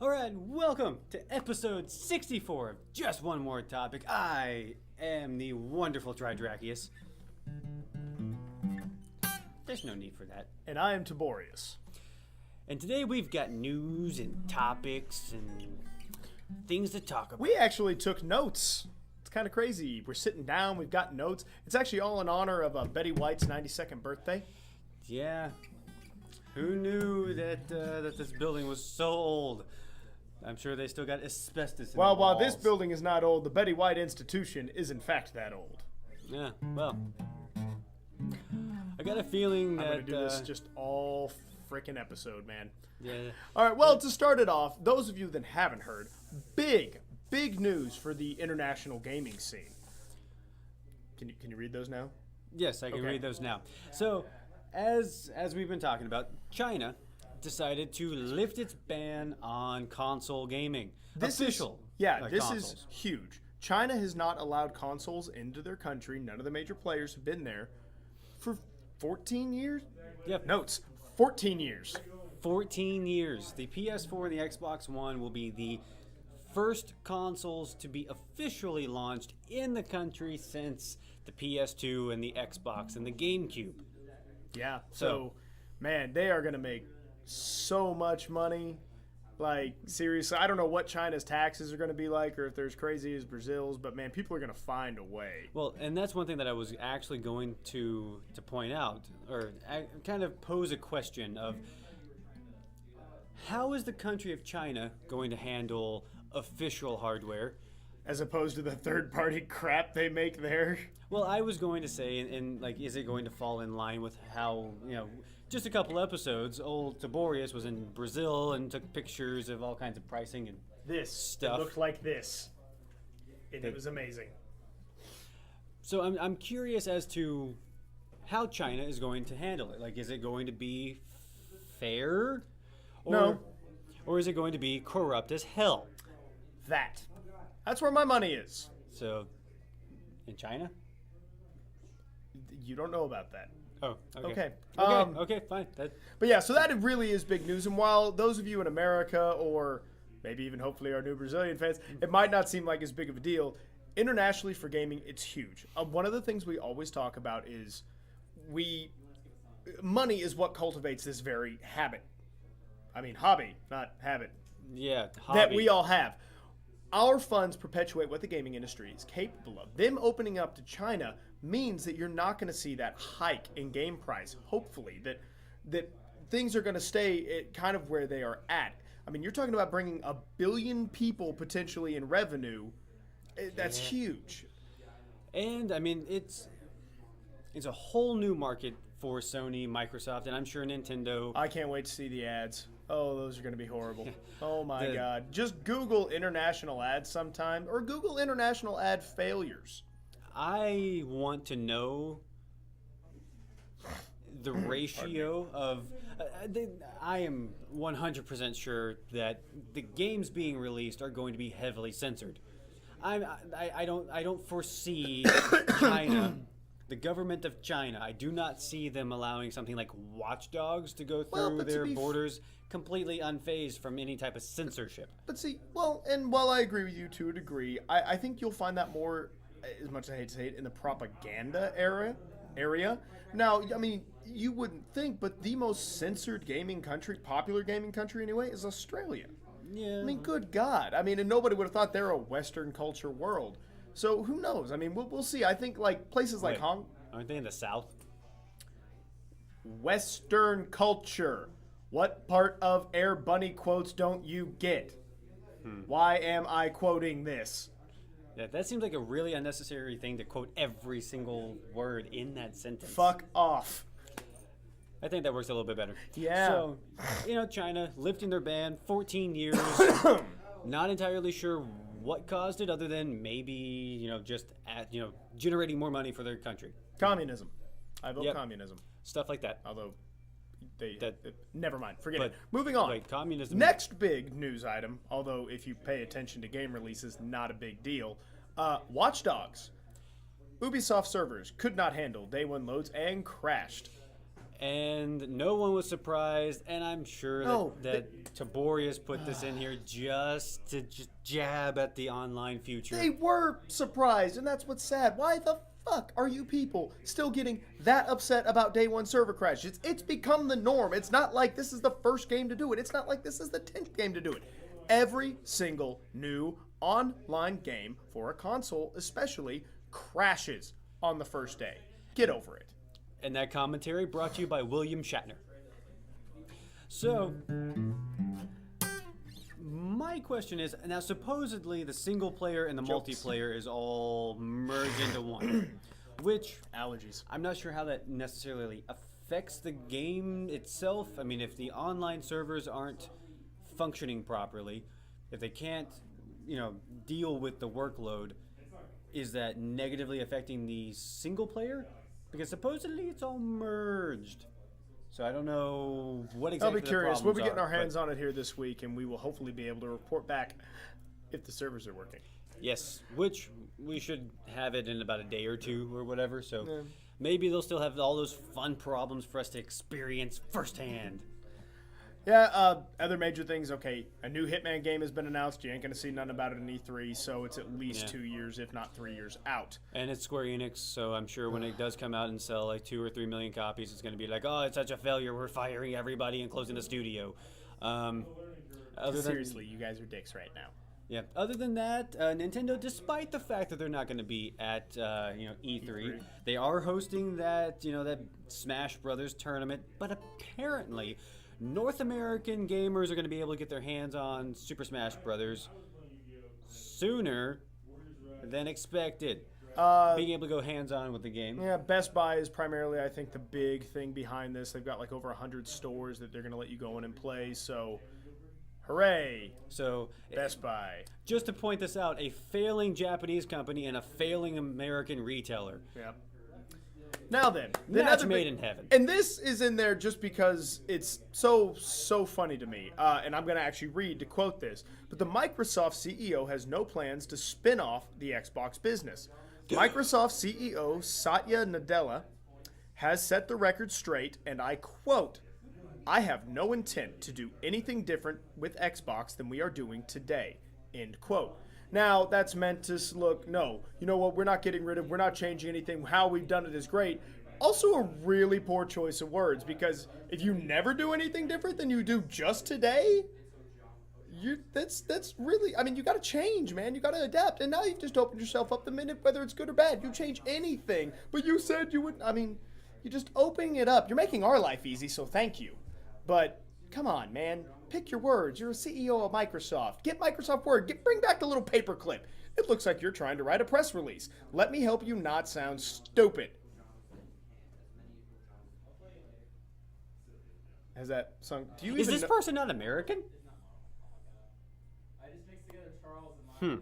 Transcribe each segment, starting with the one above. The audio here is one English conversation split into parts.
Alright, welcome to episode 64 of Just One More Topic. I am the wonderful Tridrachius. There's no need for that. And I am Tiborius. And today we've got news and topics and things to talk about. We actually took notes. It's kind of crazy. We're sitting down, we've got notes. It's actually all in honor of Betty White's 92nd birthday. Yeah. Who knew that this building was so old? I'm sure they still got asbestos in Well, the while walls. this building is not old, the Betty White Institution is in fact that old. Yeah, well. I got a feeling that... I'm going to do this just all freaking episode, man. Yeah. All right, well, to start it off, those of you that haven't heard, big news for the international gaming scene. Can you read those now? Yes, I can read those now. So, as we've been talking about, China decided to lift its ban on console gaming. This Official. This consoles. is huge. China has not allowed consoles into their country. None of the major players have been there for 14 years? Yep. Notes, 14 years. 14 years. The PS4 and the Xbox One will be the first consoles to be officially launched in the country since the PS2 and the Xbox and the GameCube. Yeah. So man, they are going to make so much money. Like, seriously, I don't know what China's taxes are going to be like or if they're as crazy as Brazil's, but man, people are going to find a way. Well, and that's one thing that I was actually going to point out, or kind of pose a question of how is the country of China going to handle official hardware? As opposed to the third-party crap they make there. Well, I was going to say, and like, is it going to fall in line with how, just a couple episodes, old Tiborius was in Brazil and took pictures of all kinds of pricing and This stuff. It looked like this. And it was amazing. So I'm curious as to how China is going to handle it. Like, is it going to be fair? No. Or is it going to be corrupt as hell? That's where my money is. So, in China? You don't know about that. Oh, okay. Okay. Okay, fine. But yeah, so that really is big news. And while those of you in America, or maybe even hopefully our new Brazilian fans, it might not seem like as big of a deal, internationally for gaming, it's huge. One of the things we always talk about is money is what cultivates this very habit. I mean, hobby, not habit. Yeah, hobby. That we all have. Our funds perpetuate what the gaming industry is capable of. Them opening up to China means that you're not going to see that hike in game price, hopefully, that things are going to stay at kind of where they are at. I mean, you're talking about bringing 1 billion people potentially in revenue. That's huge. And, I mean, it's a whole new market for Sony, Microsoft, and I'm sure Nintendo. I can't wait to see the ads. Oh, those are going to be horrible. Oh, my God. Just Google international ads sometime, or Google international ad failures. I want to know the ratio of... I am 100% sure that the games being released are going to be heavily censored. I don't foresee China... The government of China, I do not see them allowing something like Watch Dogs to go through their borders completely unfazed from any type of censorship. But see, and while I agree with you to a degree, I think you'll find that more, as much as I hate to say it, in the propaganda area. Now, I mean, you wouldn't think, but the most censored gaming country, popular gaming country anyway, is Australia. Yeah. I mean, good God. I mean, and nobody would have thought they're a Western culture world. So who knows? I mean, we'll see. I think like places like Aren't they in the South? Western culture. What part of Air Bunny quotes don't you get? Why am I quoting this? Yeah, that seems like a really unnecessary thing to quote every single word in that sentence. Fuck off. I think that works a little bit better. Yeah. So, China lifting their ban, 14 years. Not entirely sure what caused it, other than maybe generating more money for their country. Communism. I vote communism. Stuff like that. Although, never mind. Forget it. Moving on. on. Wait, communism. Next big news item, although if you pay attention to game releases, not a big deal. Watch Dogs. Ubisoft servers could not handle day one loads and crashed. And no one was surprised, and I'm sure that Taborius put this in here just to jab at the online future. They were surprised, and that's what's sad. Why the fuck are you people still getting that upset about day one server crashes? It's become the norm. It's not like this is the first game to do it. It's not like this is the 10th game to do it. Every single new online game for a console especially crashes on the first day. Get over it. And that commentary brought to you by William Shatner. So, my question is, now supposedly the single player and the multiplayer is all merged into one, which Allergies. I'm not sure how that necessarily affects the game itself. I mean, if the online servers aren't functioning properly, if they can't, deal with the workload, is that negatively affecting the single player? Because supposedly it's all merged. So I don't know what exactly I'll be curious. We'll be getting our are, hands on it here this week, and we will hopefully be able to report back if the servers are working. Yes, which we should have it in about a day or two or whatever. So maybe they'll still have all those fun problems for us to experience firsthand. Yeah, other major things. Okay, a new Hitman game has been announced. You ain't going to see nothing about it in E3, so it's at least 2 years, if not 3 years out. And it's Square Enix, so I'm sure when it does come out and sell like 2 or 3 million copies, it's going to be like, oh, it's such a failure. We're firing everybody and closing the studio. Seriously, you guys are dicks right now. Yeah. Other than that, Nintendo, despite the fact that they're not going to be at E3, they are hosting that that Smash Brothers tournament. But apparently, North American gamers are going to be able to get their hands on Super Smash Brothers sooner than expected. Being able to go hands-on with the game. Yeah, Best Buy is primarily, I think, the big thing behind this. They've got like over 100 stores that they're going to let you go in and play. So, hooray! So Best Buy. Just to point this out, a failing Japanese company and a failing American retailer. Yep. Now then, match made in heaven. And this is in there just because it's so funny to me. And I'm going to actually read to quote this. But the Microsoft CEO has no plans to spin off the Xbox business. Microsoft CEO Satya Nadella has set the record straight, and I quote, "I have no intent to do anything different with Xbox than we are doing today," end quote. Now, that's meant to look, no, you know what, we're not changing anything. How we've done it is great. Also a really poor choice of words, because if you never do anything different than you do just today, that's really, I mean, you got to change, man. You got to adapt. And now you've just opened yourself up the minute, whether it's good or bad. You change anything. But you said you wouldn't, I mean, you're just opening it up. You're making our life easy, so thank you. But come on, man. Pick your words. You're a CEO of Microsoft. Get Microsoft Word. Bring back the little paperclip. It looks like you're trying to write a press release. Let me help you not sound stupid. Has that sung? Do you Is even this know? person not American? I just mixed together Charles and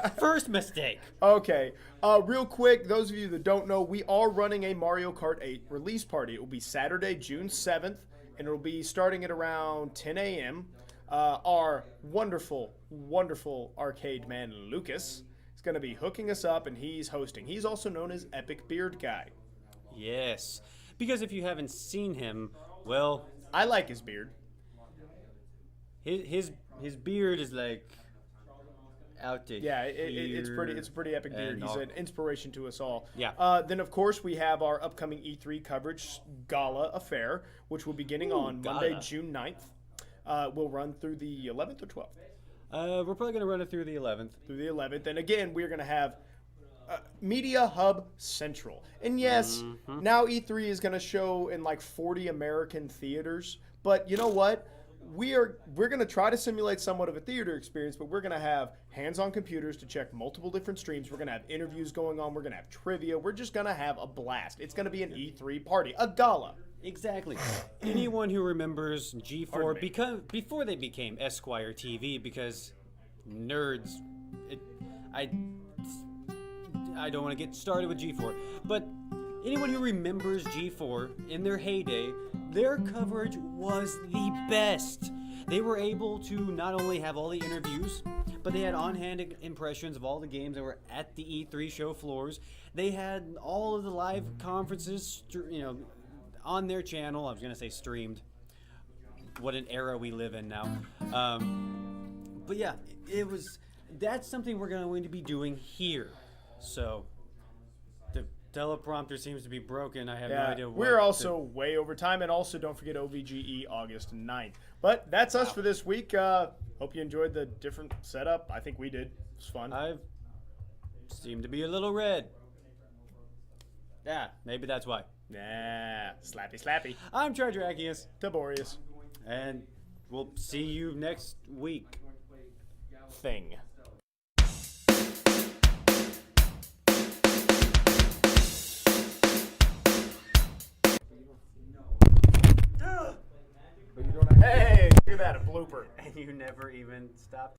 Miles. First mistake. Okay. Real quick, those of you that don't know, we are running a Mario Kart 8 release party. It will be Saturday, June 7th, and it will be starting at around 10 a.m. Our wonderful, wonderful arcade man, Lucas, is going to be hooking us up, and he's hosting. He's also known as Epic Beard Guy. Yes. Because if you haven't seen him, well, I like his beard. his beard is like out to Yeah, it's a pretty epic beard. and He's all- an inspiration to us all. Yeah. Then of course we have our upcoming E3 coverage gala affair, which will be beginning on Monday, gala. June 9th. We'll run through the 11th or 12th. We're probably going to run it through the 11th. Through the 11th, and again we're going to have Media Hub Central. And yes, now E3 is going to show in like 40 American theaters. But you know what? We're going to try to simulate somewhat of a theater experience, but we're going to have hands-on computers to check multiple different streams. We're going to have interviews going on. We're going to have trivia. We're just going to have a blast. It's going to be an E3 party, a gala. Exactly. Anyone who remembers G4 Pardon me. before they became Esquire TV, because nerds, I don't want to get started with G4, but anyone who remembers G4 in their heyday, their coverage was the best. They were able to not only have all the interviews, but they had on-hand impressions of all the games that were at the E3 show floors. They had all of the live conferences, on their channel. I was gonna say streamed. What an era we live in now. But yeah, that's something we're going to be doing here. So the teleprompter seems to be broken. I have no idea what. We're also way over time, and also don't forget OVGE August 9th. But that's us for this week. Hope you enjoyed the different setup. I think we did. It was fun. I seem to be a little red. Yeah, maybe that's why. Nah, slappy. I'm Chardrakius, Tiborius. and we'll see you next week. Thing. Hey, look at that, a blooper. And you never even stopped.